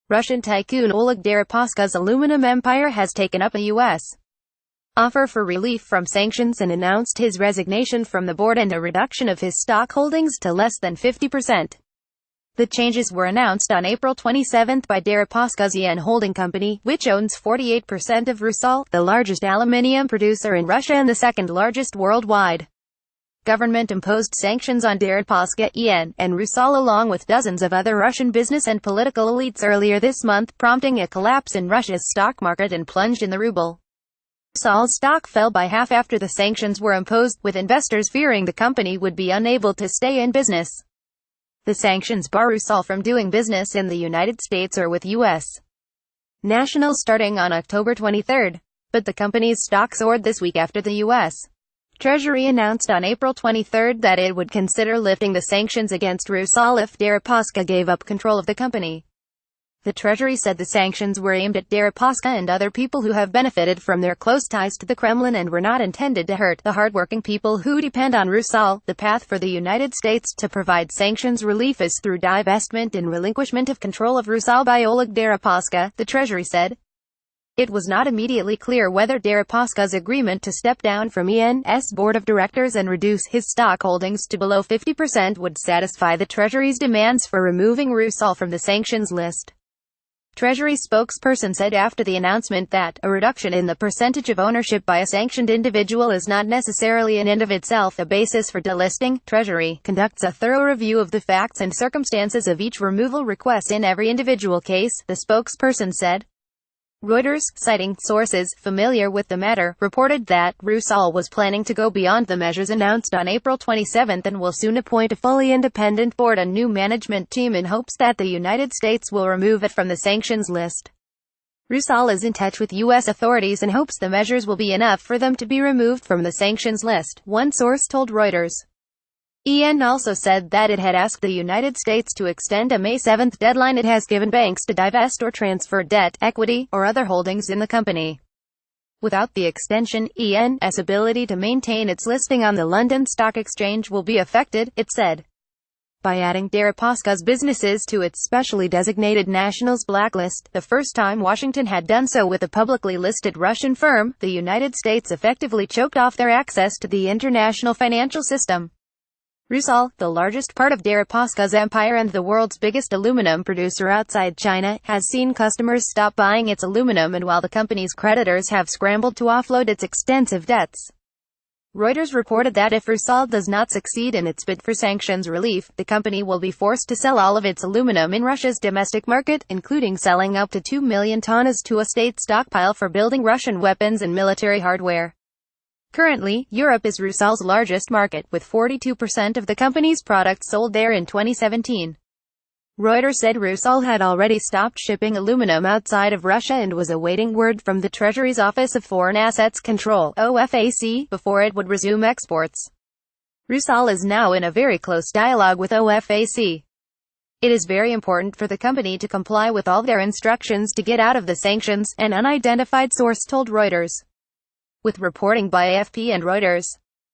Russian tycoon Oleg Deripaska's aluminum empire has taken up a U.S. offer for relief from sanctions and announced his resignation from the board and a reduction of his stock holdings to less than 50%. The changes were announced on April 27 by Deripaska's Yen holding company, which owns 48% of Rusal, the largest aluminium producer in Russia and the second largest worldwide. Government imposed sanctions on Deripaska, Yen, and Rusal along with dozens of other Russian business and political elites earlier this month, prompting a collapse in Russia's stock market and plunge in the ruble. Rusal's stock fell by half after the sanctions were imposed, with investors fearing the company would be unable to stay in business. The sanctions bar Rusal from doing business in the United States or with U.S. nationals starting on October 23, but the company's stock soared this week after the U.S. Treasury announced on April 23 that it would consider lifting the sanctions against Rusal if Deripaska gave up control of the company. The Treasury said the sanctions were aimed at Deripaska and other people who have benefited from their close ties to the Kremlin and were not intended to hurt the hardworking people who depend on Rusal. The path for the United States to provide sanctions relief is through divestment and relinquishment of control of Rusal by Oleg Deripaska, the Treasury said. It was not immediately clear whether Deripaska's agreement to step down from EN's board of directors and reduce his stock holdings to below 50% would satisfy the Treasury's demands for removing Rusal from the sanctions list. Treasury spokesperson said after the announcement that a reduction in the percentage of ownership by a sanctioned individual is not necessarily in and of itself a basis for delisting. Treasury conducts a thorough review of the facts and circumstances of each removal request in every individual case, the spokesperson said. Reuters, citing sources familiar with the matter, reported that Rusal was planning to go beyond the measures announced on April 27 and will soon appoint a fully independent board and new management team in hopes that the United States will remove it from the sanctions list. Rusal is in touch with U.S. authorities and hopes the measures will be enough for them to be removed from the sanctions list, one source told Reuters. EN also said that it had asked the United States to extend a May 7 deadline it has given banks to divest or transfer debt, equity, or other holdings in the company. Without the extension, EN's ability to maintain its listing on the London Stock Exchange will be affected, it said. By adding Deripaska's businesses to its specially designated nationals blacklist, the first time Washington had done so with a publicly listed Russian firm, the United States effectively choked off their access to the international financial system. Rusal, the largest part of Deripaska's empire and the world's biggest aluminum producer outside China, has seen customers stop buying its aluminum, and while the company's creditors have scrambled to offload its extensive debts. Reuters reported that if Rusal does not succeed in its bid for sanctions relief, the company will be forced to sell all of its aluminum in Russia's domestic market, including selling up to 2 million tons to a state stockpile for building Russian weapons and military hardware. Currently, Europe is Rusal's largest market, with 42% of the company's products sold there in 2017. Reuters said Rusal had already stopped shipping aluminum outside of Russia and was awaiting word from the Treasury's Office of Foreign Assets Control (OFAC) before it would resume exports. Rusal is now in a very close dialogue with OFAC. It is very important for the company to comply with all their instructions to get out of the sanctions, an unidentified source told Reuters. With reporting by AFP and Reuters.